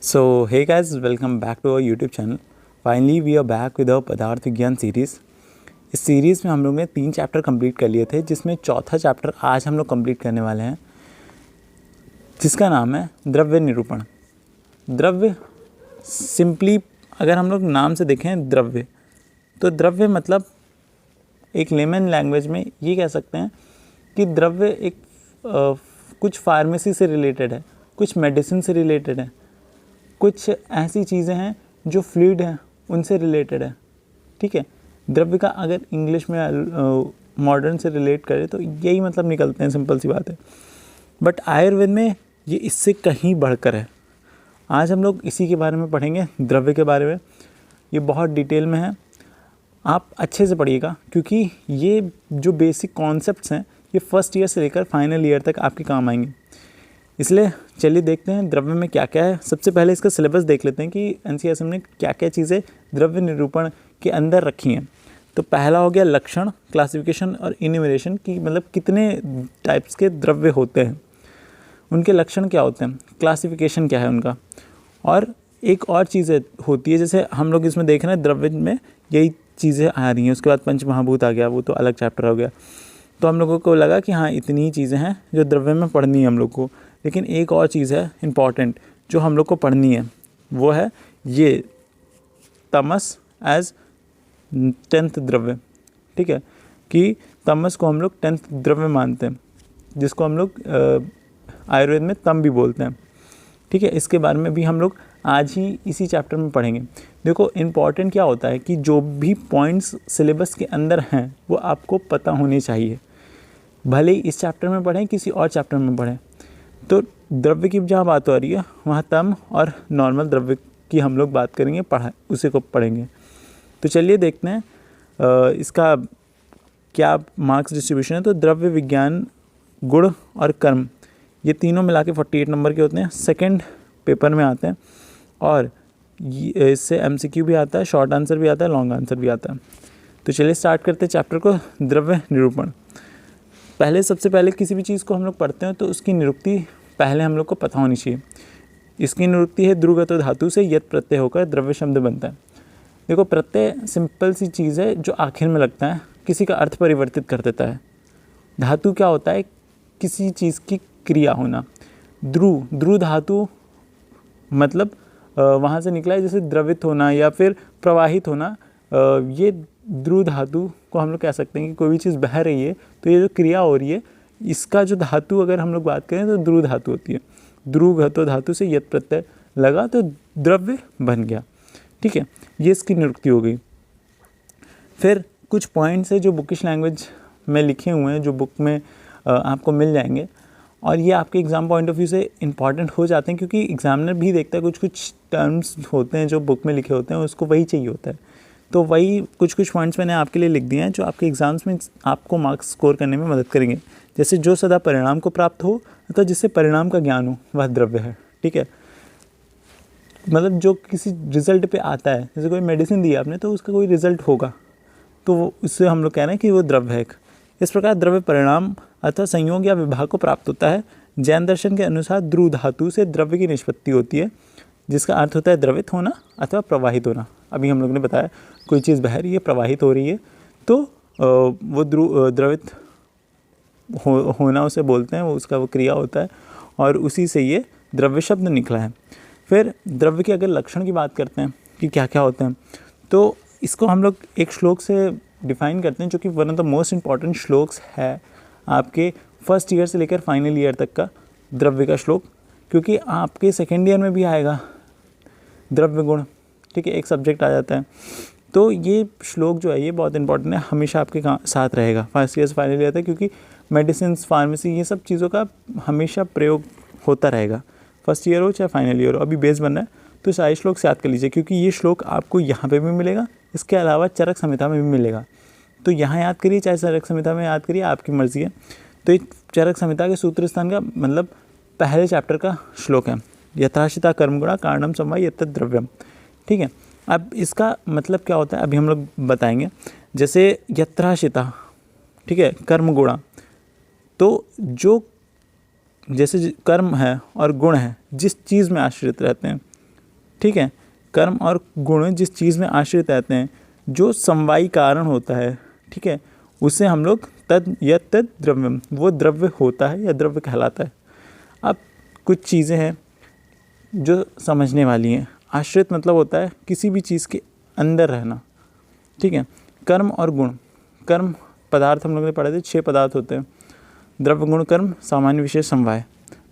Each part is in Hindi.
So, hey guys, welcome back to our YouTube channel. Finally, we are back with our पदार्थ विज्ञान सीरीज़। इस सीरीज़ में हम लोग ने 3 चैप्टर कंप्लीट कर लिए थे, जिसमें चौथा चैप्टर आज हम लोग कंप्लीट करने वाले हैं, जिसका नाम है द्रव्य निरूपण। द्रव्य सिंपली अगर हम लोग नाम से देखें द्रव्य, तो द्रव्य मतलब एक लेमन लैंग्वेज में ये कह सकते हैं कि द्रव्य एक कुछ फार्मेसी से रिलेटेड है, कुछ मेडिसिन से रिलेटेड है, कुछ ऐसी चीज़ें हैं जो फ्लूइड हैं उनसे रिलेटेड है। ठीक है, द्रव्य का अगर इंग्लिश में मॉडर्न से रिलेट करें तो यही मतलब निकलते हैं, सिंपल सी बात है। बट आयुर्वेद में ये इससे कहीं बढ़कर है। आज हम लोग इसी के बारे में पढ़ेंगे, द्रव्य के बारे में। ये बहुत डिटेल में है, आप अच्छे से पढ़िएगा, क्योंकि ये जो बेसिक कॉन्सेप्ट्स हैं ये फर्स्ट ईयर से लेकर फाइनल ईयर तक आपके काम आएंगे। इसलिए चलिए देखते हैं द्रव्य में क्या क्या है। सबसे पहले इसका सिलेबस देख लेते हैं कि एनसीईआरटी ने क्या क्या चीज़ें द्रव्य निरूपण के अंदर रखी हैं। तो पहला हो गया लक्षण, क्लासिफिकेशन और इन्यूमरेशन की, मतलब कितने टाइप्स के द्रव्य होते हैं, उनके लक्षण क्या होते हैं, क्लासिफिकेशन क्या है उनका। और एक और चीज़ें होती है, जैसे हम लोग इसमें देख रहे हैं द्रव्य में यही चीज़ें आ रही हैं। उसके बाद पंचमहाभूत आ गया, वो तो अलग चैप्टर हो गया। तो हम लोगों को लगा कि हाँ इतनी ही चीज़ें हैं जो द्रव्य में पढ़नी है हम लोग को। लेकिन एक और चीज़ है इम्पॉर्टेंट जो हम लोग को पढ़नी है, वो है ये तमस एज 10th द्रव्य। ठीक है, कि तमस को हम लोग 10th द्रव्य मानते हैं, जिसको हम लोग आयुर्वेद में तम भी बोलते हैं। ठीक है, इसके बारे में भी हम लोग आज ही इसी चैप्टर में पढ़ेंगे। देखो इम्पॉर्टेंट क्या होता है कि जो भी पॉइंट्स सिलेबस के अंदर हैं वो आपको पता होने चाहिए, भले ही इस चैप्टर में पढ़ें किसी और चैप्टर में पढ़ें। तो द्रव्य की जहाँ बात हो रही है वहाँ तम और नॉर्मल द्रव्य की हम लोग बात करेंगे, उसी को पढ़ेंगे। तो चलिए देखते हैं इसका क्या मार्क्स डिस्ट्रीब्यूशन है। तो द्रव्य विज्ञान, गुण और कर्म, ये तीनों मिला के 48 नंबर के होते हैं, सेकंड पेपर में आते हैं। और इससे एमसीक्यू भी आता है, शॉर्ट आंसर भी आता है, लॉन्ग आंसर भी आता है। तो चलिए स्टार्ट करते हैं चैप्टर को, द्रव्य निरूपण। सबसे पहले किसी भी चीज़ को हम लोग पढ़ते हैं तो उसकी निरुक्ति पहले हम लोग को पता होनी चाहिए। इसकी निरुक्ति है द्रुगतो धातु से यत प्रत्यय होकर द्रव्य शब्द बनता है। देखो प्रत्यय सिंपल सी चीज़ है जो आखिर में लगता है, किसी का अर्थ परिवर्तित कर देता है। धातु क्या होता है, किसी चीज़ की क्रिया होना। ध्रु धातु मतलब वहाँ से निकला है, जैसे द्रवित होना या फिर प्रवाहित होना। ये ध्रु धातु को हम लोग कह सकते हैं कि कोई भी चीज़ बह रही है तो ये जो क्रिया हो रही है, इसका जो धातु अगर हम लोग बात करें तो ध्रु धातु होती है। ध्रुगतो धातु से यत प्रत्यय लगा तो द्रव्य बन गया। ठीक है, ये इसकी निरुक्ति हो गई। फिर कुछ पॉइंट्स है जो बुकिश लैंग्वेज में लिखे हुए हैं, जो बुक में आपको मिल जाएंगे, और ये आपके एग्ज़ाम पॉइंट ऑफ व्यू से इंपॉर्टेंट हो जाते हैं, क्योंकि एग्जामिनर भी देखता है कुछ टर्म्स होते हैं जो बुक में लिखे होते हैं, उसको वही चाहिए होता है। तो वही कुछ पॉइंट्स मैंने आपके लिए लिख दिए हैं जो आपके एग्ज़ाम्स में आपको मार्क्स स्कोर करने में मदद करेंगे। जैसे जो सदा परिणाम को प्राप्त हो अथवा जिससे परिणाम का ज्ञान हो वह द्रव्य है। ठीक है, मतलब जो किसी रिजल्ट पे आता है, जैसे कोई मेडिसिन दी आपने तो उसका कोई रिजल्ट होगा, तो उससे हम लोग कह रहे हैं कि वो द्रव्य है। इस प्रकार द्रव्य परिणाम अथवा संयोग या विभाग को प्राप्त होता है। जैन दर्शन के अनुसार ध्रु धातु से द्रव्य की निष्पत्ति होती है, जिसका अर्थ होता है द्रवित होना अथवा प्रवाहित होना। अभी हम लोग ने बताया कोई चीज़ बह रही है, प्रवाहित हो रही है, तो वो द्रवित होना उसे बोलते हैं, वो उसका वो क्रिया होता है, और उसी से ये द्रव्य शब्द निकला है। फिर द्रव्य के अगर लक्षण की बात करते हैं कि क्या क्या होते हैं, तो इसको हम लोग एक श्लोक से डिफाइन करते हैं, जो कि one of the most important shlokas है आपके फर्स्ट ईयर से लेकर फाइनल ईयर तक का द्रव्य का श्लोक, क्योंकि आपके सेकेंड ईयर में भी आएगा द्रव्य गुण। ठीक है, एक सब्जेक्ट आ जाता है। तो ये श्लोक जो है ये बहुत इंपॉर्टेंट है, हमेशा आपके साथ रहेगा फर्स्ट ईयर से फाइनल ईयर तक, क्योंकि मेडिसिन, फार्मेसी, ये सब चीज़ों का हमेशा प्रयोग होता रहेगा, फर्स्ट ईयर हो चाहे फाइनल ईयर हो। अभी बेस बनना है तो सारे श्लोक से याद कर लीजिए, क्योंकि ये श्लोक आपको यहाँ पे भी मिलेगा, इसके अलावा चरक संहिता में भी मिलेगा। तो यहाँ याद करिए चाहे चरक संहिता में याद करिए, आपकी मर्ज़ी है। तो ये चरक संहिता के सूत्र स्थान का मतलब पहले चैप्टर का श्लोक है, यथाशिता कर्मगुणा कारणम समवाय यत् द्रव्यम। ठीक है, अब इसका मतलब क्या होता है अभी हम लोग बताएंगे। जैसे यथाशिता, ठीक है, कर्मगुणा, तो जो जैसे कर्म है और गुण है जिस चीज़ में आश्रित रहते हैं, ठीक है। कर्म और गुण जिस चीज़ में आश्रित रहते हैं, जो समवायी कारण होता है, ठीक है, उसे हम लोग तद या तद द्रव्यम, वो द्रव्य होता है या द्रव्य कहलाता है। अब कुछ चीज़ें हैं जो समझने वाली हैं। आश्रित मतलब होता है किसी भी चीज़ के अंदर रहना, ठीक है। कर्म और गुण, कर्म पदार्थ हम लोग ने पढ़े थे, 6 पदार्थ होते हैं, द्रव्य गुण कर्म सामान्य विशेष समवाय।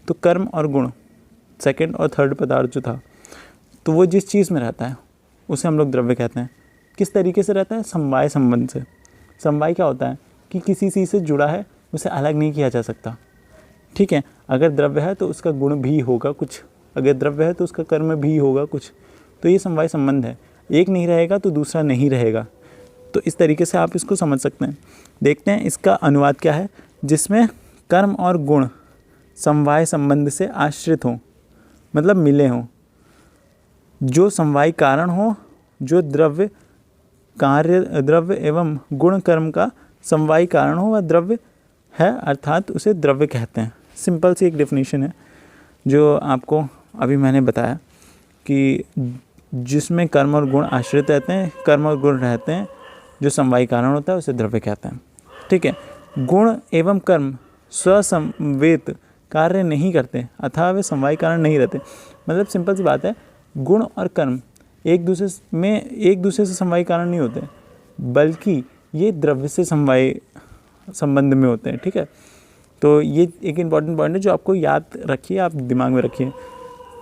तो कर्म और गुण सेकंड और थर्ड पदार्थ जो था, तो वो जिस चीज़ में रहता है उसे हम लोग द्रव्य कहते हैं। किस तरीके से रहता है? समवाय संबंध से। समवाय क्या होता है कि किसी चीज़ से जुड़ा है, उसे अलग नहीं किया जा सकता, ठीक है। अगर द्रव्य है तो उसका गुण भी होगा कुछ, अगर द्रव्य है तो उसका कर्म भी होगा कुछ। तो ये समवाय संबंध है, एक नहीं रहेगा तो दूसरा नहीं रहेगा। तो इस तरीके से आप इसको समझ सकते हैं। देखते हैं इसका अनुवाद क्या है, जिसमें कर्म और गुण समवाय संबंध से आश्रित हों, मतलब मिले हों, जो समवाय कारण हो, जो द्रव्य कार्य द्रव्य एवं गुण कर्म का समवाय कारण हो, वह द्रव्य है, अर्थात उसे द्रव्य कहते हैं। सिंपल सी एक डेफिनेशन है जो आपको अभी मैंने बताया कि जिसमें कर्म और गुण आश्रित रहते हैं, कर्म और गुण रहते हैं, जो समवाय कारण होता है उसे द्रव्य कहते हैं, ठीक है। गुण एवं कर्म स्वसंवेत कार्य नहीं करते अथवा वे समवाय कारण नहीं रहते। मतलब सिंपल सी बात है, गुण और कर्म एक दूसरे से समवाय कारण नहीं होते, बल्कि ये द्रव्य से समवाय संबंध में होते हैं, ठीक है। तो ये एक इम्पॉर्टेंट पॉइंट है जो आपको याद रखिए, आप दिमाग में रखिए।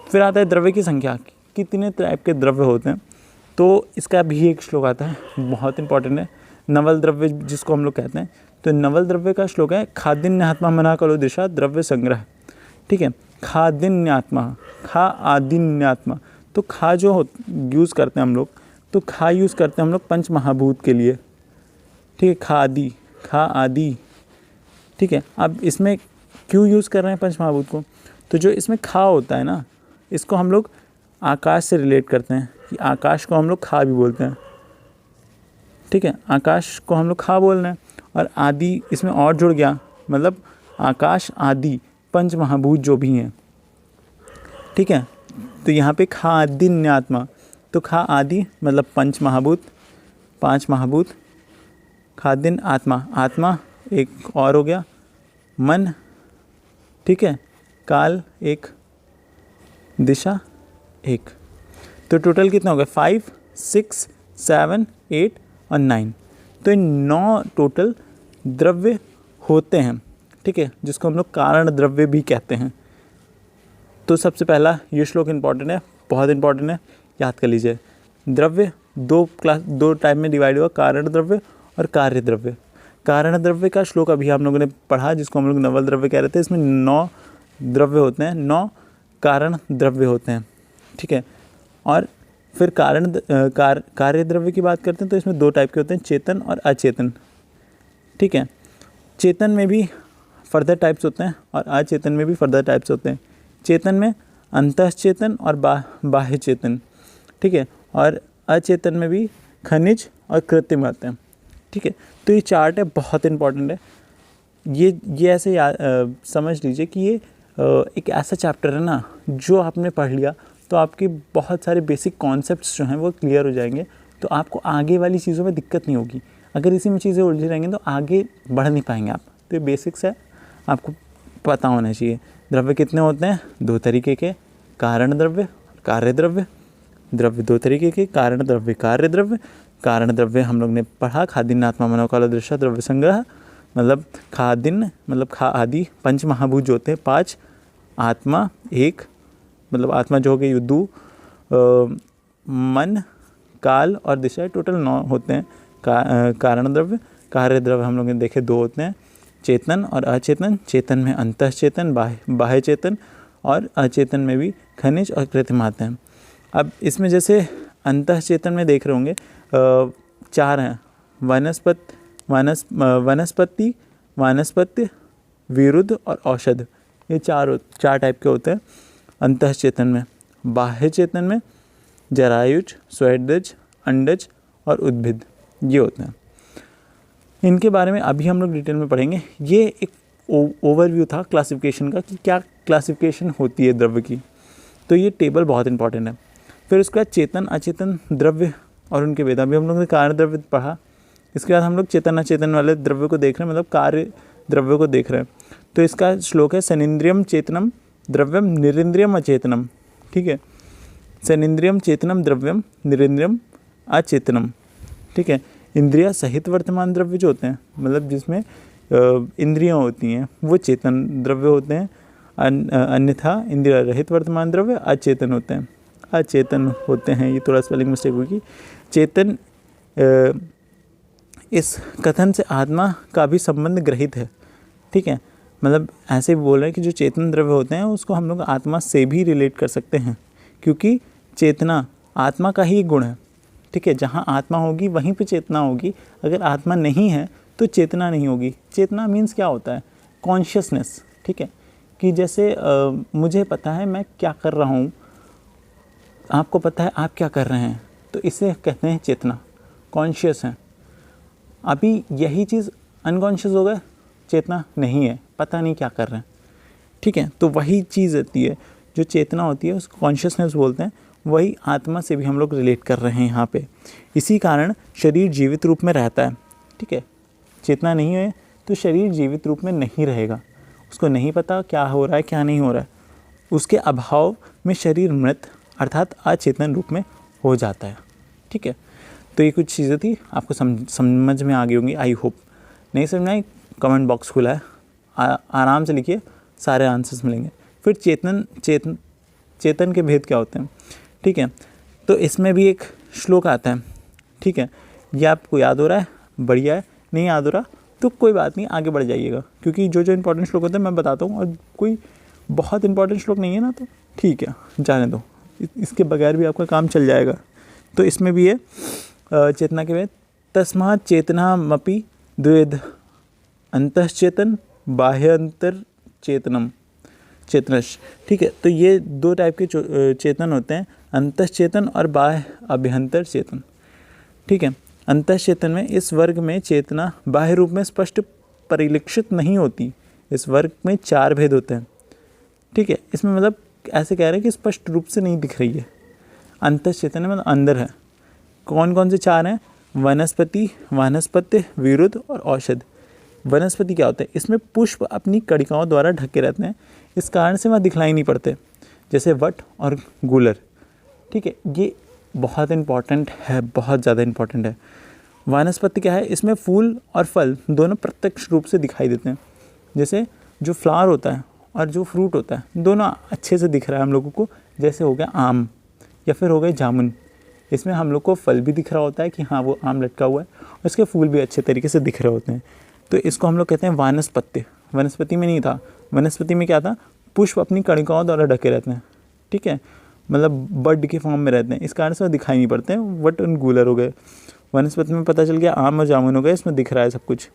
फिर आता है द्रव्य की संख्या, कितने टाइप के द्रव्य होते हैं। तो इसका भी एक श्लोक आता है, बहुत इंपॉर्टेंट है, नवल द्रव्य जिसको हम लोग कहते हैं। तो नवल द्रव्य का श्लोक है, खादिन्यात्मा मना करो दिशा द्रव्य संग्रह, ठीक है। खादिन्यात्मा, खा आदिन्यात्मा, तो खा जो यूज़ करते हैं हम लोग, तो खा यूज़ करते हैं हम लोग पंच महाभूत के लिए, ठीक है। खा आदि, ठीक है। अब इसमें क्यों यूज़ कर रहे हैं पंच महाभूत को? तो जो इसमें खा होता है ना, इसको हम लोग आकाश से रिलेट करते हैं कि आकाश को हम लोग खा भी बोलते हैं, ठीक है। आकाश को हम लोग खा बोल रहे हैं, और आदि इसमें और जुड़ गया, मतलब आकाश आदि पंच महाभूत जो भी हैं, ठीक है। तो यहाँ पे खा आदिन्यात्मा, तो खा आदि मतलब पंच महाभूत, 5 महाभूत, खादिन आत्मा, आत्मा एक और हो गया, मन, ठीक है, काल एक, दिशा एक। तो टोटल कितना हो गया? 5, 6, 7, 8 और 9। तो इन 9 टोटल द्रव्य होते हैं, ठीक है, जिसको हम लोग कारण द्रव्य भी कहते हैं। तो सबसे पहला ये श्लोक इम्पॉर्टेंट है, बहुत इंपॉर्टेंट है, याद कर लीजिए। द्रव्य दो टाइप में डिवाइड हुआ, कारण द्रव्य और कार्य द्रव्य। कारण द्रव्य का श्लोक अभी आप लोगों ने पढ़ा, जिसको हम लोग नवल द्रव्य कह रहे थे। इसमें 9 द्रव्य होते हैं, 9 कारण द्रव्य होते हैं, ठीक है। और फिर कार्य द्रव्य की बात करते हैं तो इसमें 2 टाइप के होते हैं, चेतन और अचेतन, ठीक है। चेतन में भी फर्दर टाइप्स होते हैं और अचेतन में भी फर्दर टाइप्स होते हैं। चेतन में अंतःचेतन और बाह्य चेतन, ठीक है, और अचेतन में भी खनिज और कृत्रिम आते हैं, ठीक है। तो ये चार्ट है, बहुत इंपॉर्टेंट है। ये ऐसे समझ लीजिए कि ये एक ऐसा चैप्टर है ना, जो आपने पढ़ लिया तो आपके बहुत सारे बेसिक कॉन्सेप्ट्स जो हैं वो क्लियर हो जाएंगे, तो आपको आगे वाली चीज़ों में दिक्कत नहीं होगी। अगर इसी में चीज़ें उलझी रहेंगी तो आगे बढ़ नहीं पाएंगे आप। तो ये बेसिक्स है, आपको पता होना चाहिए। द्रव्य कितने होते हैं? 2 तरीके के, कारण द्रव्य, कार्य द्रव्य। द्रव्य 2 तरीके के, कारण द्रव्य, कार्य द्रव्य। कारण द्रव्य हम लोग ने पढ़ा, खादिन्यात्मा मनोकाल दृश्य द्रव्य संग्रह, मतलब खादिन मतलब खा आदि पंच महाभूत जो होते हैं 5, आत्मा 1 मतलब आत्मा जो हो गई 2, मन, काल और दिशा, टोटल 9 होते हैं कारण द्रव्य। कार्य द्रव्य हम लोग ने देखे 2 होते हैं, चेतन और अचेतन। चेतन में अंतःचेतन, बाह्य चेतन, और अचेतन में भी खनिज और कृत्रिम आते हैं। अब इसमें जैसे अंतःचेतन में देख रहे होंगे 4 हैं, वनस्पति, वानस्पत्य, विरुद्ध और औषध। ये 4 टाइप के होते हैं अंतःचेतन में। बाह्य चेतन में जरायुज, स्वेदज, अंडज और उद्भिद ये होते हैं। इनके बारे में अभी हम लोग डिटेल में पढ़ेंगे। ये एक ओवरव्यू था क्लासिफिकेशन का कि क्या क्लासिफिकेशन होती है द्रव्य की। तो ये टेबल बहुत इंपॉर्टेंट है। फिर उसके बाद चेतन अचेतन द्रव्य और उनके भेद, अभी हम लोगों ने कार्य द्रव्य पढ़ा। इसके बाद हम लोग चेतन अचेतन वाले द्रव्य को देख रहे हैं, मतलब कार्य द्रव्य को देख रहे हैं। तो इसका श्लोक है सनिंद्रियम चेतनम द्रव्यम निरिंद्रियम अचेतनम। ठीक है, सनिंद्रियम चेतनम द्रव्यम निरिंद्रियम अचेतनम। ठीक है, इंद्रिया सहित वर्तमान द्रव्य जो होते हैं, मतलब जिसमें इंद्रियां होती हैं, वो चेतन द्रव्य होते हैं। अन्यथा इंद्रिया रहित वर्तमान द्रव्य अचेतन होते हैं। अचेतन होते हैं, ये थोड़ा स्पेलिंग मिस्टेक होगी। चेतन इस कथन से आत्मा का भी संबंध ग्रहित है। ठीक है, मतलब ऐसे बोल रहे हैं कि जो चेतन द्रव्य होते हैं उसको हम लोग आत्मा से भी रिलेट कर सकते हैं, क्योंकि चेतना आत्मा का ही गुण है। ठीक है, जहाँ आत्मा होगी वहीं पे चेतना होगी। अगर आत्मा नहीं है तो चेतना नहीं होगी। चेतना मीन्स क्या होता है? कॉन्शियसनेस। ठीक है, कि जैसे मुझे पता है मैं क्या कर रहा हूँ, आपको पता है आप क्या कर रहे हैं, तो इसे कहते हैं चेतना, कॉन्शियस है। अभी यही चीज़ अनकॉन्शियस हो गया, चेतना नहीं है, पता नहीं क्या कर रहे हैं। ठीक है, तो वही चीज़ होती है जो चेतना होती है, उसको कॉन्शियसनेस बोलते हैं। वही आत्मा से भी हम लोग रिलेट कर रहे हैं यहाँ पे। इसी कारण शरीर जीवित रूप में रहता है। ठीक है, चेतना नहीं है तो शरीर जीवित रूप में नहीं रहेगा, उसको नहीं पता क्या हो रहा है क्या नहीं हो रहा है। उसके अभाव में शरीर मृत अर्थात अचेतन रूप में हो जाता है। ठीक है, तो ये कुछ चीज़ें थी, आपको समझ में आ गई होंगी आई होप। नहीं समझ में आई, कमेंट बॉक्स खुला है, आराम से लिखिए, सारे आंसर्स मिलेंगे। फिर चेतन के भेद क्या होते हैं? ठीक है, तो इसमें भी एक श्लोक आता है। ठीक है, ये आपको याद हो रहा है, बढ़िया है। नहीं याद हो रहा तो कोई बात नहीं, आगे बढ़ जाइएगा, क्योंकि जो इंपॉर्टेंट श्लोक होते हैं मैं बताता हूँ, और कोई बहुत इंपॉर्टेंट श्लोक नहीं है ना, तो ठीक है जाने दो, इसके बगैर भी आपका काम चल जाएगा। तो इसमें भी है चेतना के भेद। तस्मात् चेतनामपि द्वेध अंतश्चेतन बाह्यंतर चेतनम चेतनश। ठीक है, तो ये दो टाइप के चेतन होते हैं, अंतश्चेतन और बाह्य अभ्यंतर चेतन। ठीक है, अंतश्चेतन में इस वर्ग में चेतना बाह्य रूप में स्पष्ट परिलक्षित नहीं होती। इस वर्ग में 4 भेद होते हैं। ठीक है, इसमें मतलब ऐसे कह रहे हैं कि स्पष्ट रूप से नहीं दिख रही है। अंतश्चेतन मतलब अंदर है। कौन कौन से 4 हैं? वनस्पति, वानस्पत्य, विरुद्ध और औषध। वनस्पति क्या होता है? इसमें पुष्प अपनी कणिकाओं द्वारा ढके रहते हैं, इस कारण से वह दिखलाई नहीं पड़ते, जैसे वट और गूलर। ठीक है, ये बहुत इंपॉर्टेंट है, बहुत ज़्यादा इंपॉर्टेंट है। वानस्पति क्या है? इसमें फूल और फल दोनों प्रत्यक्ष रूप से दिखाई देते हैं, जैसे जो फ्लावर होता है और जो फ्रूट होता है दोनों अच्छे से दिख रहा है हम लोगों को, जैसे हो गया आम या फिर हो गए जामुन। इसमें हम लोग को फल भी दिख रहा होता है कि हाँ वो आम लटका हुआ है, और इसके फूल भी अच्छे तरीके से दिख रहे होते हैं। तो इसको हम लोग कहते हैं वानस्पत्य। वनस्पति में नहीं था, वनस्पति में क्या था? पुष्प अपनी कणिकाओं द्वारा ढके रहते हैं। ठीक है, मतलब बड के फॉर्म में रहते हैं, इस कारण से वो दिखाई नहीं पड़ते हैं। वट और गूलर हो गए। वनस्पति में पता चल गया आम और जामुन हो गए, इसमें दिख रहा है सब कुछ।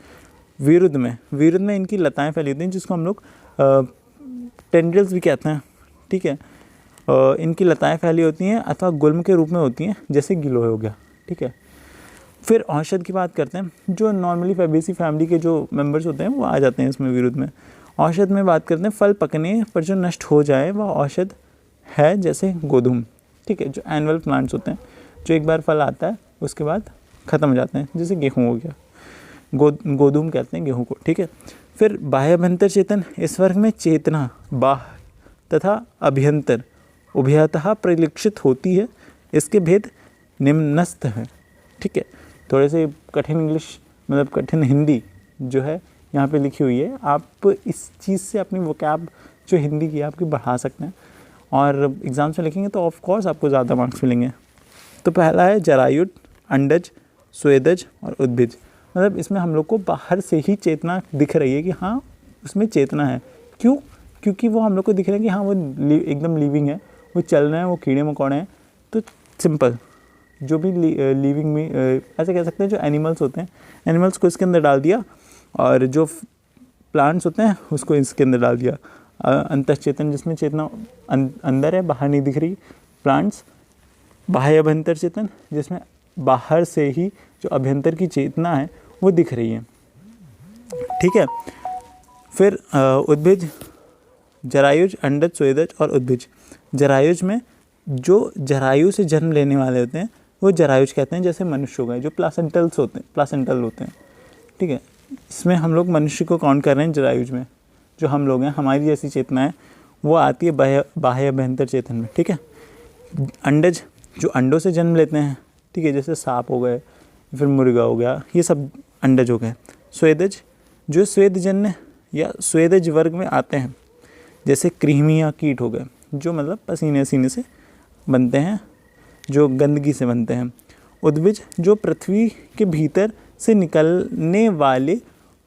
विरुद्ध में इनकी लताएँ फैली होती हैं, जिसको हम लोग टेंड्रिल्स भी कहते हैं। ठीक है, इनकी लताएँ फैली होती हैं अथवा गुल्म के रूप में होती हैं, जैसे गिलोय हो गया। ठीक है, फिर औषध की बात करते हैं। जो नॉर्मली फैबेसी फैमिली के जो मेंबर्स होते हैं वो आ जाते हैं इसमें विरुद्ध में। औषध में बात करते हैं, फल पकने पर जो नष्ट हो जाए वह औषध है, जैसे गोधूम। ठीक है, जो एनुअल प्लांट्स होते हैं, जो एक बार फल आता है उसके बाद ख़त्म हो जाते हैं, जैसे गेहूँ हो गया, गोधूम कहते हैं गेहूँ को। ठीक है, फिर बाह्य अभ्यंतर चेतन। इस वर्ग में चेतना बाह्य तथा अभ्यंतर उभयतः परिलक्षित होती है। इसके भेद निम्नस्थ हैं। ठीक है, थोड़े से कठिन इंग्लिश, मतलब कठिन हिंदी जो है यहाँ पे लिखी हुई है। आप इस चीज़ से अपनी वोकैब जो हिंदी की है आपकी बढ़ा सकते हैं, और एग्ज़ाम्स में लिखेंगे तो ऑफ कोर्स आपको ज़्यादा मार्क्स मिलेंगे। तो पहला है जरायुज, अंडज, स्वेदज और उद्भिज। मतलब इसमें हम लोग को बाहर से ही चेतना दिख रही है कि हाँ उसमें चेतना है। क्यों? क्योंकि वो हम लोग को दिख रहा है कि हाँ वो एकदम लिविंग है, वो चल रहे हैं, वो कीड़े मकोड़े हैं। तो सिंपल, जो भी लिविंग में ऐसे कह सकते हैं, जो एनिमल्स होते हैं, एनिमल्स को इसके अंदर डाल दिया, और जो प्लांट्स होते हैं उसको इसके अंदर डाल दिया। अंतश्चेतन, जिसमें चेतना अंदर है, बाहर नहीं दिख रही। प्लांट्स बाह्य अभ्यंतर चेतन, जिसमें बाहर से ही जो अभ्यंतर की चेतना है वो दिख रही है। ठीक है, फिर उद्भिज, जरायुज, अंडज, स्वेदज और उद्भिज। जरायुज में जो जरायु से जन्म लेने वाले होते हैं वो जरायुज कहते हैं, जैसे मनुष्य हो गए जो प्लासेंटल होते हैं, ठीक है। इसमें हम लोग मनुष्य को काउंट कर रहे हैं जरायुज में। जो हम लोग हैं, हमारी जैसी चेतना है वो आती है बाह्य अभ्यंतर चेतन में, ठीक है। अंडज जो अंडों से जन्म लेते हैं, ठीक है, जैसे सांप हो गए, फिर मुर्गा हो गया, ये सब अंडज हो गए। स्वेदज जो स्वेदजन्य या स्वेदज वर्ग में आते हैं, जैसे कृमि या कीट हो गए, जो मतलब पसीने से बनते हैं, जो गंदगी से बनते हैं। उद्भिज जो पृथ्वी के भीतर से निकलने वाले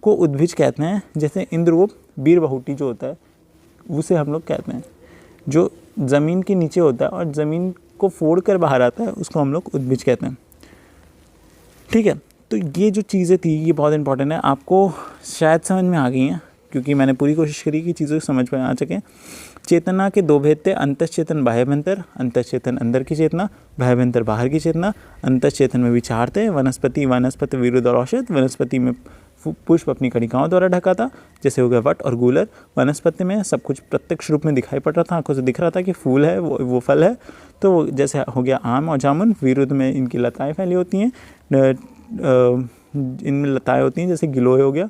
को उद्भिज कहते हैं, जैसे इंद्रगोप बीरबहुटी जो होता है उसे हम लोग कहते हैं। जो ज़मीन के नीचे होता है और ज़मीन को फोड़ कर बाहर आता है उसको हम लोग उद्भिज कहते हैं, ठीक है। तो ये जो चीज़ें थी ये बहुत इंपॉर्टेंट है, आपको शायद समझ में आ गई हैं क्योंकि मैंने पूरी कोशिश करी कि चीज़ों को समझ में आ सकें। चेतना के दो भेद थे, अंतश्चेतन बाह्यभ्यंतर। अंतश्चेतन अंदर की चेतना, बाह्यभ्यंतर बाहर की चेतना। अंतश्चेतन में विचार थे, वनस्पति विरुद्ध और औषध। वनस्पति में पुष्प अपनी कणिकाओं द्वारा ढका था, जैसे हो गया वट और गूलर। वनस्पति में सब कुछ प्रत्यक्ष रूप में दिखाई पड़ रहा था, आंखों से दिख रहा था कि फूल है, वो फल है, तो जैसे हो गया आम और जामुन। विरुद्ध में इनकी लताएँ फैली होती हैं, इनमें लताएँ होती हैं, जैसे गिलोय हो गया।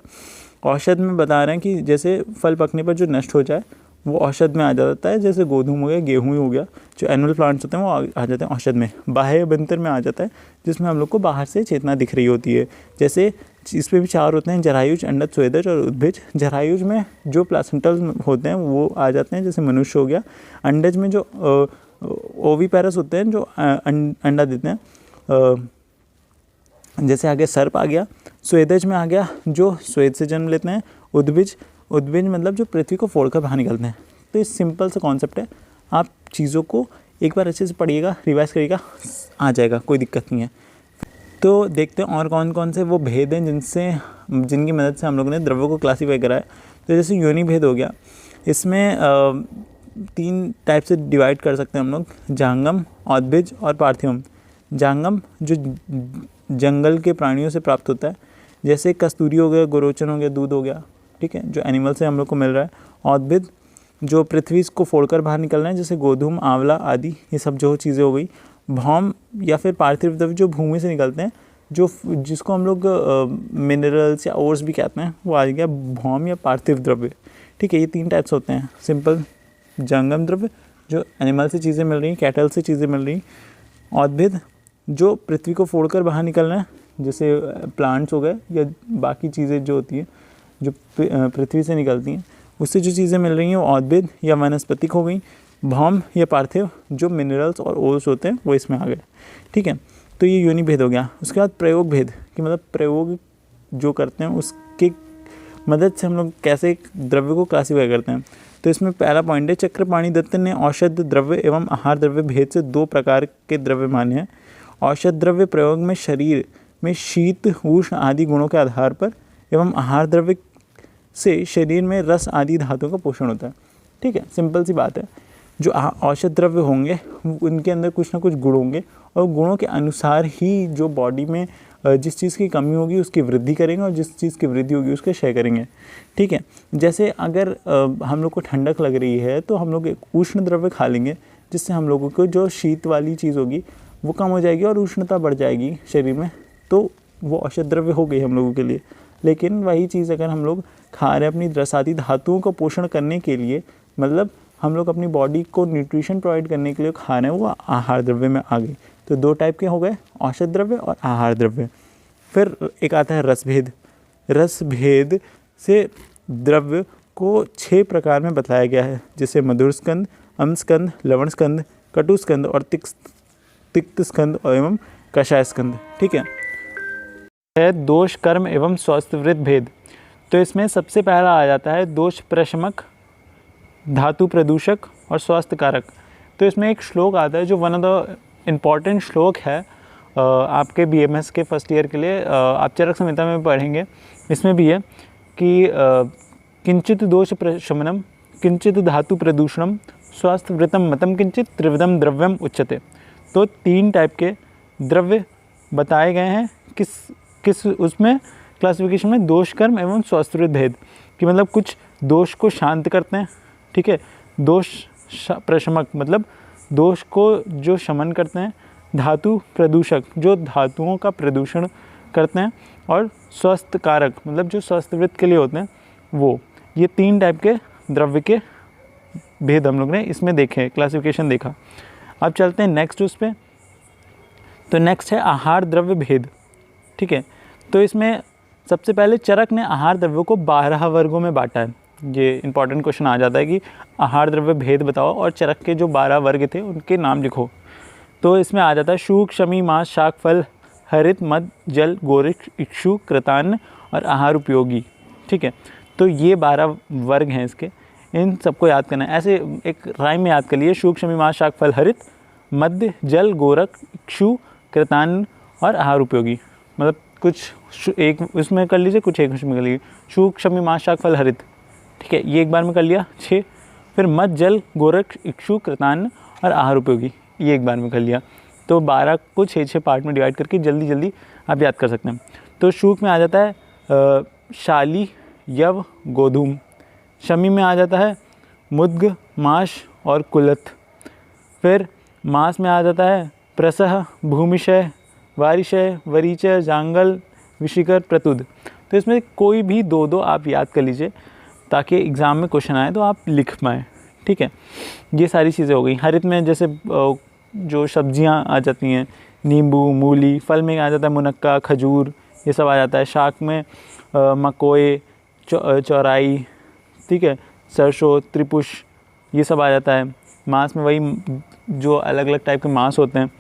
औषध में बता रहे हैं कि जैसे फल पकने पर जो नष्ट हो जाए वो औषध में आ जाता है, जैसे गोधूम हो गया, गेहूँ हो गया, जो एनुअल प्लांट्स होते हैं वो आ जाते हैं औषध में। बाह्यभ्यंतर में आ जाता है जिसमें हम लोग को बाहर से चेतना दिख रही होती है, जैसे इसमें भी चार होते हैं, जरायुज, अंडज, स्वेदज और उद्भिज। जरायुज में जो प्लासेंटल होते हैं वो आ जाते हैं, जैसे मनुष्य हो गया। अंडज में जो ओविपेरस होते हैं जो अंडा देते हैं, जैसे आगे सर्प आ गया। स्वेदज में आ गया जो स्वेद से जन्म लेते हैं। उद्भिज मतलब जो पृथ्वी को फोड़कर बाहर निकलते हैं। तो ये सिंपल सा कॉन्सेप्ट है, आप चीज़ों को एक बार अच्छे से पढ़िएगा, रिवाइज करिएगा, आ जाएगा, कोई दिक्कत नहीं है। तो देखते हैं और कौन कौन से वो भेद हैं जिनकी मदद से हम लोगों ने द्रव्यों को क्लासीफाई करा है। तो जैसे योनि भेद हो गया, इसमें 3 टाइप से डिवाइड कर सकते हैं हम लोग, जांगम, औद्भिज और पार्थिवम। जांगम जो जंगल के प्राणियों से प्राप्त होता है, जैसे कस्तूरी हो गया, गोरोचन हो गया, दूध हो गया, ठीक है, जो एनिमल से हम लोग को मिल रहा है। औद्भिद जो पृथ्वी को फोड़कर बाहर निकल रहे हैं, जैसे गोधूम, आंवला आदि, ये सब जो चीज़ें हो गई। भौम या फिर पार्थिव द्रव्य जो भूमि से निकलते हैं, जिसको हम लोग मिनरल्स या ओर्स भी कहते हैं, वो आ गया भौम या पार्थिव द्रव्य, ठीक है। ये 3 टाइप्स होते हैं, सिंपल जंगम द्रव्य जो एनिमल से चीज़ें मिल रही, कैटल से चीज़ें मिल रही। औद्भिद जो पृथ्वी को फोड़कर बाहर निकल रहे हैं, जैसे प्लांट्स हो गए या बाकी चीज़ें जो होती हैं जो पृथ्वी से निकलती हैं, उससे जो चीज़ें मिल रही हैं वो औद्भिद या वनस्पतिक हो गई। भौम या पार्थिव जो मिनरल्स और ओर्स होते हैं वो इसमें आ गए, ठीक है। तो ये योनि भेद हो गया। उसके बाद प्रयोग भेद, कि मतलब प्रयोग जो करते हैं उसके मदद से हम लोग कैसे द्रव्य को क्लासीफाई करते हैं। तो इसमें पहला पॉइंट है, चक्रपाणि दत्त ने औषध द्रव्य एवं आहार द्रव्य भेद से 2 प्रकार के द्रव्य माने हैं। औषध द्रव्य प्रयोग में शरीर में शीत, उष्ण आदि गुणों के आधार पर, एवं आहार द्रव्य से शरीर में रस आदि धातुओं का पोषण होता है, ठीक है। सिंपल सी बात है, जो औषध द्रव्य होंगे उनके अंदर कुछ ना कुछ गुण होंगे और गुणों के अनुसार ही जो बॉडी में जिस चीज़ की कमी होगी उसकी वृद्धि करेंगे और जिस चीज़ की वृद्धि होगी उसके क्षय करेंगे, ठीक है। जैसे अगर हम लोग को ठंडक लग रही है तो हम लोग एक उष्ण द्रव्य खा लेंगे, जिससे हम लोगों को जो शीत वाली चीज़ होगी वो कम हो जाएगी और उष्णता बढ़ जाएगी शरीर में, तो वो औषध द्रव्य हो गई हम लोगों के लिए। लेकिन वही चीज़ अगर हम लोग खा रहे हैं अपनी रसादी धातुओं का पोषण करने के लिए, मतलब हम लोग अपनी बॉडी को न्यूट्रिशन प्रोवाइड करने के लिए खा रहे हैं, वो आहार द्रव्य में आ गई। तो 2 टाइप के हो गए, औषध द्रव्य और आहार द्रव्य। फिर एक आता है रसभेद। रसभेद से द्रव्य को 6 प्रकार में बताया गया है, जैसे मधुर स्कंद, अम्ल स्कंद, लवण स्कंद, कटु स्कंद और तिक्त स्कंद एवं कषाय स्कंद, ठीक है। दोष, कर्म एवं स्वास्थ्यवृत्त भेद। तो इसमें सबसे पहला आ जाता है दोष प्रशमक, धातु प्रदूषक और स्वास्थ्य कारक। तो इसमें एक श्लोक आता है जो वन ऑफ द इम्पॉर्टेंट श्लोक है आपके BMS के फर्स्ट ईयर के लिए, आप चरक संहिता में पढ़ेंगे। इसमें भी है कि किंचित दोष प्रशमनम, किंचित धातु प्रदूषणम, स्वास्थ्यवृतम मतम किंचित त्रिविधम द्रव्यम उच्यते। तो 3 टाइप के द्रव्य बताए गए हैं किस उसमें क्लासिफिकेशन में, दोष, कर्म एवं स्वास्थ्यवृत्त भेद, कि मतलब कुछ दोष को शांत करते हैं, ठीक है। दोष प्रशमक मतलब दोष को जो शमन करते हैं, धातु प्रदूषक जो धातुओं का प्रदूषण करते हैं, और स्वस्थ कारक मतलब जो स्वस्थवृत्त के लिए होते हैं वो। ये 3 टाइप के द्रव्य के भेद हम लोग ने इसमें देखे, क्लासिफिकेशन देखा। अब चलते हैं नेक्स्ट उस पर। तो नेक्स्ट है आहार द्रव्य भेद। ठीक है, तो इसमें सबसे पहले चरक ने आहार द्रव्यों को 12 वर्गों में बांटा है। ये इंपॉर्टेंट क्वेश्चन आ जाता है कि आहार द्रव्य भेद बताओ और चरक के जो 12 वर्ग थे उनके नाम लिखो। तो इसमें आ जाता है शूक, शमी, मांस, शाक, फल, हरित, मद, जल, गोरक्ष, इक्षु, कृतान्न और आहार उपयोगी। ठीक है, तो ये 12 वर्ग हैं इसके, इन सबको याद करना है। ऐसे एक राइम में याद कर लिए, शूक, शमी, मांस, शाक, फल, हरित, मध्य, जल, गोरख, इक्षु, कृतान्न और आहार उपयोगी। मतलब कुछ एक उसमें कर लीजिए, कुछ एक उसमें कर लीजिए। शूक, शमी, मांस, शाक, फल, हरित, ठीक है, ये एक बार में कर लिया 6। फिर मध्य, जल, गोरख, इक्षु, कृतान्न और आहार उपयोगी, ये एक बार में कर लिया। तो 12 को 6-6 पार्ट में डिवाइड करके जल्दी जल्दी आप याद कर सकते हैं। तो शूक में आ जाता है शाली, यव, गोधूम। शमी में आ जाता है मुद्ग, माश और कुलथ। फिर मास में आ जाता है प्रसह, भूमिशय, वारिशय, वरीचय, जांगल, विशिकर, प्रतुद। तो इसमें कोई भी 2-2 आप याद कर लीजिए ताकि एग्ज़ाम में क्वेश्चन आए तो आप लिख पाएँ। ठीक है, ये सारी चीज़ें हो गई। हरित में जैसे जो सब्जियां आ जाती हैं, नींबू, मूली। फल में आ जाता है मुनक्का, खजूर, ये सब आ जाता है। शाक में मकोए, चौराई, ठीक है, सरसों, त्रिपुष, ये सब आ जाता है। मांस में वही जो अलग अलग टाइप के मांस होते हैं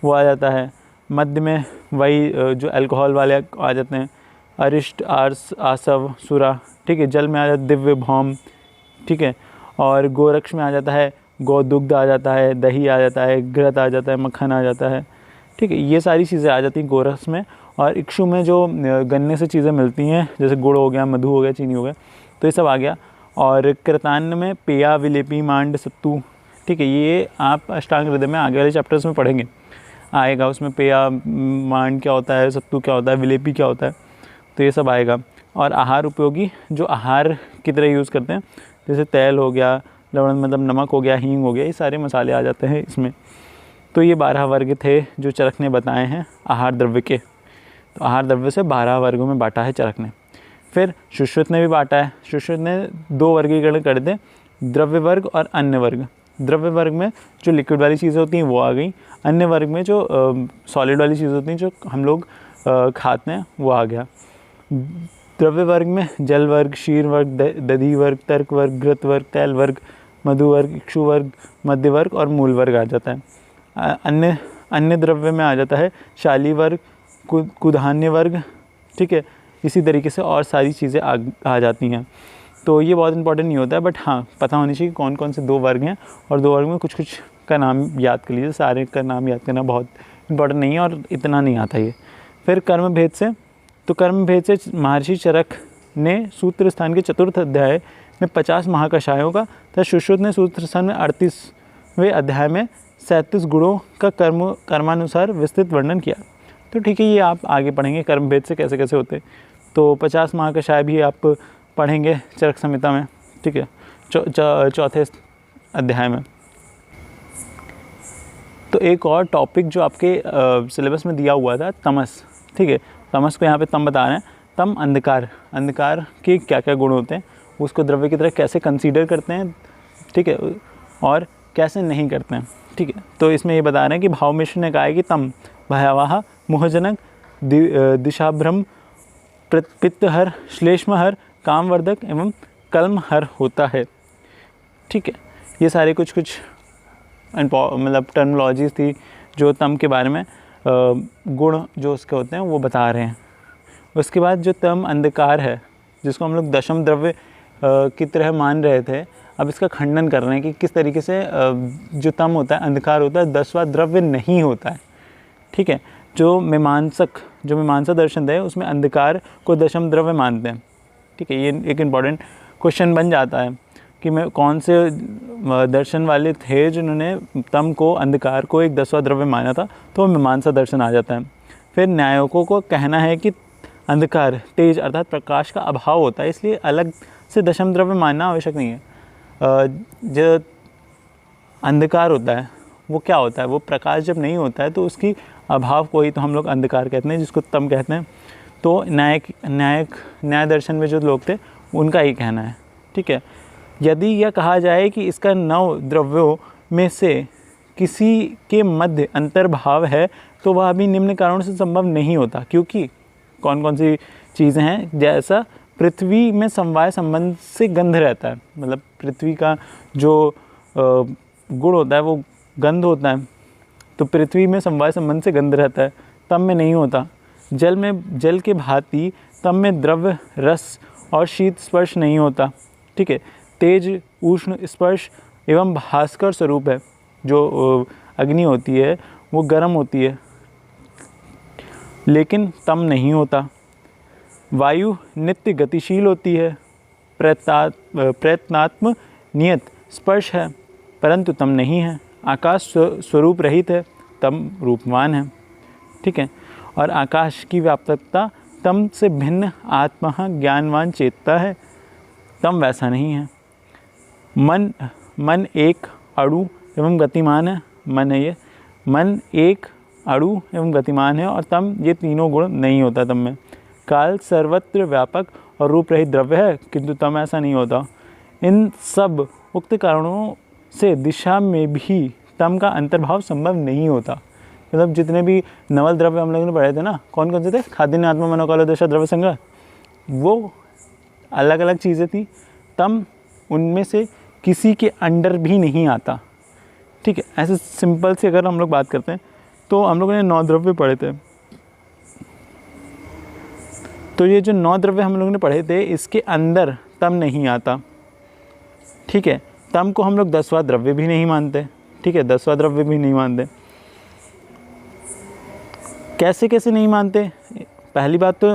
वो आ जाता है। मध्य में वही जो अल्कोहल वाले आ जाते हैं, अरिष्ट, आर्स, आसव, सुरा। ठीक है, जल में आ जाता है दिव्य, भौम। ठीक है, और गोरक्ष में आ जाता है गोदुग्ध आ जाता है, दही आ जाता है, घृत आ जाता है, मक्खन आ जाता है। ठीक है, ये सारी चीज़ें आ जाती हैं गोरक्ष में। और इक्षु में जो गन्ने से चीज़ें मिलती हैं जैसे गुड़ हो गया, मधु हो गया, चीनी हो गया, तो ये सब आ गया। और कृतान्न में पेया, विलेपी, मांड, सत्तू। ठीक है, ये आप अष्टांग हृदय में आगे वाले चैप्टर्स में पढ़ेंगे, आएगा उसमें पेया, मांड क्या होता है, सत्तू क्या होता है, विलेपी क्या होता है, तो ये सब आएगा। और आहार उपयोगी जो आहार की तरह यूज़ करते हैं, जैसे तेल हो गया, लवण मतलब नमक हो गया, हींग हो गया, ये सारे मसाले आ जाते हैं इसमें। तो ये 12 वर्ग थे जो चरक ने बताए हैं आहार द्रव्य के। तो आहार द्रव्य से 12 वर्गों में बांटा है चरक ने। फिर सुश्रुत ने भी बांटा है। सुश्रुत ने 2 वर्गीकरण कर दे, द्रव्य वर्ग और अन्य वर्ग। द्रव्य वर्ग में जो लिक्विड वाली चीज़ें होती हैं वो आ गई, अन्य वर्ग में जो सॉलिड वाली चीज़ें होती हैं जो हम लोग खाते हैं वो आ गया। द्रव्य वर्ग में जल वर्ग, क्षीर वर्ग, दधि वर्ग, तर्क वर्ग, घृत वर्ग, तैल वर्ग, मधु वर्ग, इक्षु वर्ग, मध्य वर्ग और मूल वर्ग आ जाता है। अन्य द्रव्य में आ जाता है शाली वर्ग, कुधान्य वर्ग। ठीक है, इसी तरीके से और सारी चीज़ें आ जाती हैं। तो ये बहुत इंपॉर्टेंट नहीं होता है, बट हाँ पता होनी चाहिए कौन कौन से 2 वर्ग हैं, और 2 वर्ग में कुछ कुछ का नाम याद कर लीजिए। सारे का नाम याद करना बहुत इंपॉर्टेंट नहीं है और इतना नहीं आता ये। फिर कर्म भेद से, तो कर्म भेद से महर्षि चरक ने सूत्र स्थान के 4th अध्याय में 50 महाकषायों का, तथा सुश्रुत ने सूत्र स्थान में 38वें अध्याय में 37 गुणों का कर्मानुसार विस्तृत वर्णन किया। तो ठीक है, ये आप आगे पढ़ेंगे कर्म भेद से कैसे कैसे होते। तो 50 महाकषाय भी आप पढ़ेंगे चरक संहिता में। ठीक है, 4थे अध्याय में। तो एक और टॉपिक जो आपके सिलेबस में दिया हुआ था, तमस। ठीक है, तमस को यहाँ पे तम बता रहे हैं। तम अंधकार, अंधकार के क्या क्या गुण होते हैं, उसको द्रव्य की तरह कैसे कंसीडर करते हैं, ठीक है, और कैसे नहीं करते हैं। ठीक है, तो इसमें ये बता रहे हैं कि भाव मिश्र ने कहा है कि तम भयावह, मोहजनक, दिशाभ्रम, पित्तहर, श्लेष्महर, कामवर्धक एवं कलमहर होता है। ठीक है, ये सारे कुछ कुछ मतलब टर्मिनोलॉजीज थी जो तम के बारे में गुण जो उसके होते हैं वो बता रहे हैं। उसके बाद जो तम अंधकार है, जिसको हम लोग दशम द्रव्य की तरह मान रहे थे, अब इसका खंडन कर रहे हैं कि किस तरीके से जो तम होता है, अंधकार होता है, 10वां द्रव्य नहीं होता है। ठीक है, जो मीमांसा दर्शन है उसमें अंधकार को दशम द्रव्य मानते हैं। ठीक है, ये एक इम्पॉर्टेंट क्वेश्चन बन जाता है कि मैं कौन से दर्शन वाले थे जिन्होंने तम को, अंधकार को एक 10वां द्रव्य माना था, तो मीमांसा दर्शन आ जाता है। फिर न्यायिकों को कहना है कि अंधकार तेज अर्थात प्रकाश का अभाव होता है, इसलिए अलग से दशम द्रव्य मानना आवश्यक नहीं है। जो अंधकार होता है वो क्या होता है, वो प्रकाश जब नहीं होता है तो उसकी अभाव को ही तो हम लोग अंधकार कहते हैं, जिसको तम कहते हैं। तो न्याय दर्शन में जो लोग थे उनका ही कहना है। ठीक है, यदि यह कहा जाए कि इसका 9 द्रव्यों में से किसी के मध्य अंतर्भाव है तो वह भी निम्न कारणों से संभव नहीं होता, क्योंकि कौन कौन सी चीज़ें हैं, जैसा पृथ्वी में समवाय संबंध से गंध रहता है, मतलब पृथ्वी का जो गुण होता है वो गंध होता है, तो पृथ्वी में समवाय संबंध से गंध रहता है, तम में नहीं होता। जल के भांति तम में द्रव्य रस और शीत स्पर्श नहीं होता। ठीक है, तेज उष्ण स्पर्श एवं भास्कर स्वरूप है। जो अग्नि होती है वो गर्म होती है, लेकिन तम नहीं होता। वायु नित्य गतिशील होती है, प्रयत्नात्म नियत स्पर्श है, परंतु तम नहीं है। आकाश स्वरूप रहित है, तम रूपवान है। ठीक है, और आकाश की व्यापकता तम से भिन्न आत्मा ज्ञानवान चेतता है, तम वैसा नहीं है। मन एक अणु एवं गतिमान है, मन है ये, मन एक अणु एवं गतिमान है, और तम ये तीनों गुण नहीं होता तम में। काल सर्वत्र व्यापक और रूप रहित द्रव्य है, किंतु तम ऐसा नहीं होता। इन सब उक्त कारणों से दिशा में भी तम का अंतर्भाव संभव नहीं होता। मतलब जितने भी नवल द्रव्य हम लोगों ने पढ़े थे ना, कौन कौन से थे, खादिन्य आत्मा मनोकालो दशा द्रव्य संग्रह, वो अलग अलग चीज़ें थी, तम उनमें से किसी के अंडर भी नहीं आता। ठीक है, ऐसे सिंपल से अगर हम लोग बात करते हैं तो हम लोगों ने 9 द्रव्य पढ़े थे, तो ये जो 9 द्रव्य हम लोगों ने पढ़े थे इसके अंदर तम नहीं आता। ठीक है, तम को हम लोग 10वां द्रव्य भी नहीं मानते। ठीक है, 10वां द्रव्य भी नहीं मानते। कैसे कैसे नहीं मानते? पहली बात तो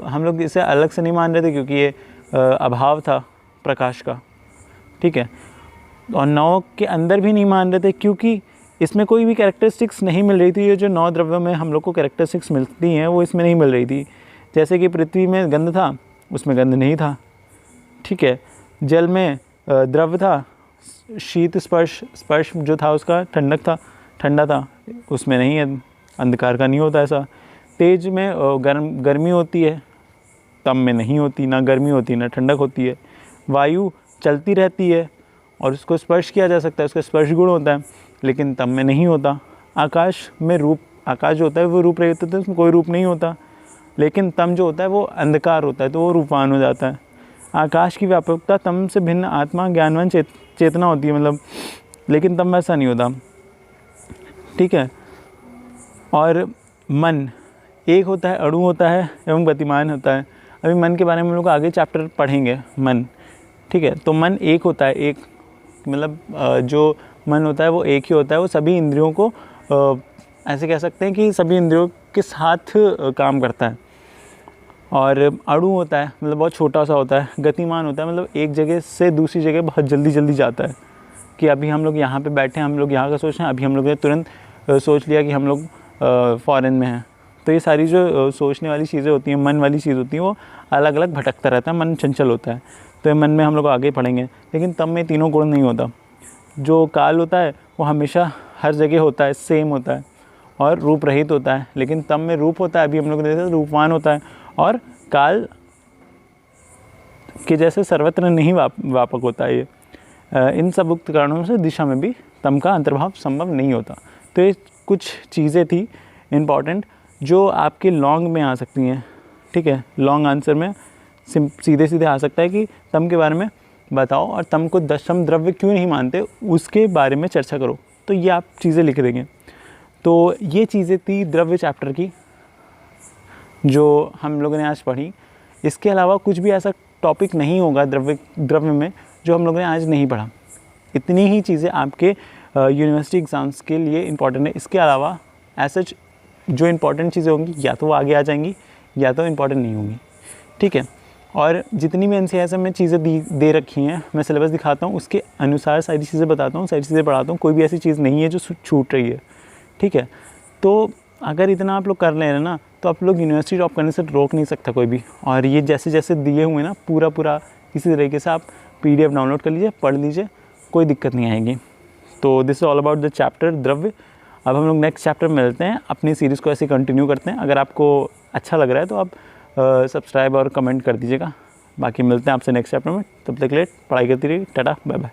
हम लोग इसे अलग से नहीं मान रहे थे क्योंकि ये अभाव था प्रकाश का। ठीक है, और 9 के अंदर भी नहीं मान रहे थे क्योंकि इसमें कोई भी कैरेक्टरिस्टिक्स नहीं मिल रही थी। ये जो 9 द्रव्यों में हम लोग को कैरेक्टरिस्टिक्स मिलती हैं वो इसमें नहीं मिल रही थी। जैसे कि पृथ्वी में गंध था, उसमें गंध नहीं था। ठीक है, जल में द्रव्य था, शीत स्पर्श जो था उसका ठंडा था, उसमें नहीं है, अंधकार का नहीं होता ऐसा। तेज में गर्मी होती है, तम में नहीं होती, ना गर्मी होती ना ठंडक होती है। वायु चलती रहती है और उसको स्पर्श किया जा सकता है, उसका स्पर्श गुण होता है, लेकिन तम में नहीं होता। आकाश जो होता है वो रूप रहित होता है, उसमें कोई रूप नहीं होता, लेकिन तम जो होता है वो अंधकार होता है, तो वो रूपवान हो जाता है। आकाश की व्यापकता तम से भिन्न आत्मा ज्ञानवान चेतना होती है, मतलब, लेकिन तम ऐसा नहीं होता। ठीक है, और मन एक होता है, अणु होता है एवं गतिमान होता है। अभी मन के बारे में हम लोग आगे चैप्टर पढ़ेंगे, मन। ठीक है, तो मन एक होता है, एक मतलब जो मन होता है वो एक ही होता है, वो सभी इंद्रियों को ऐसे कह सकते हैं कि सभी इंद्रियों के साथ काम करता है। और अणु होता है, मतलब बहुत छोटा सा होता है। गतिमान होता है, मतलब एक जगह से दूसरी जगह बहुत जल्दी जाता है। कि अभी हम लोग यहाँ पे बैठे हैं, हम लोग यहाँ का सोच रहे हैं, अभी हम लोग ने तुरंत सोच लिया कि हम लोग फॉरेन में हैं। तो ये सारी जो सोचने वाली चीज़ें होती हैं, मन वाली चीज़ होती हैं, वो अलग अलग भटकता रहता है, मन चंचल होता है। तो ये मन में हम लोग आगे पढ़ेंगे, लेकिन तब में तीनों गुण नहीं होता। जो काल होता है वो हमेशा हर जगह होता है, सेम होता है, और रूप रहित होता है। लेकिन तब में रूप होता है, अभी हम लोग ने देखा रूपवान होता है, और काल के जैसे सर्वत्र नहीं व्यापक होता है ये। इन सब उक्त कारणों से दिशा में भी तम का अंतर्भाव संभव नहीं होता। तो ये कुछ चीज़ें थी इम्पॉर्टेंट जो आपके लॉन्ग में आ सकती हैं। ठीक है, लॉन्ग आंसर में सीधे आ सकता है कि तम के बारे में बताओ और तम को 10म द्रव्य क्यों नहीं मानते, उसके बारे में चर्चा करो। तो ये आप चीज़ें लिख देंगे। तो ये चीज़ें थी द्रव्य चैप्टर की जो हम लोगों ने आज पढ़ी। इसके अलावा कुछ भी ऐसा टॉपिक नहीं होगा द्रव्य में जो हम लोगों ने आज नहीं पढ़ा। इतनी ही चीज़ें आपके यूनिवर्सिटी एग्ज़ाम्स के लिए इम्पॉर्टेंट है। इसके अलावा ऐसा जो इम्पॉर्टेंट चीज़ें होंगी या तो वो आगे आ जाएंगी या तो इम्पॉर्टेंट नहीं होंगी। ठीक है, और जितनी भी NCERT में चीज़ें दे रखी हैं, मैं सिलेबस दिखाता हूँ, उसके अनुसार सारी चीज़ें बताता हूँ, सारी चीज़ें पढ़ाता हूँ। कोई भी ऐसी चीज़ नहीं है जो छूट रही है। ठीक है, तो अगर इतना आप लोग कर ले रहे हैं ना, तो आप लोग यूनिवर्सिटी ड्रॉप करने से रोक नहीं सकता कोई भी। और ये जैसे जैसे दिए हुए ना पूरा इसी तरीके से आप PDF डाउनलोड कर लीजिए, पढ़ लीजिए, कोई दिक्कत नहीं आएगी। तो this is all about the chapter द्रव्य। अब हम लोग नेक्स्ट चैप्टर में मिलते हैं, अपनी सीरीज़ को ऐसे कंटिन्यू करते हैं। अगर आपको अच्छा लग रहा है तो आप सब्सक्राइब और कमेंट कर दीजिएगा। बाकी मिलते हैं आपसे नेक्स्ट चैप्टर में, तब तक के लिए पढ़ाई करती रहिए। टाटा बाय बाय।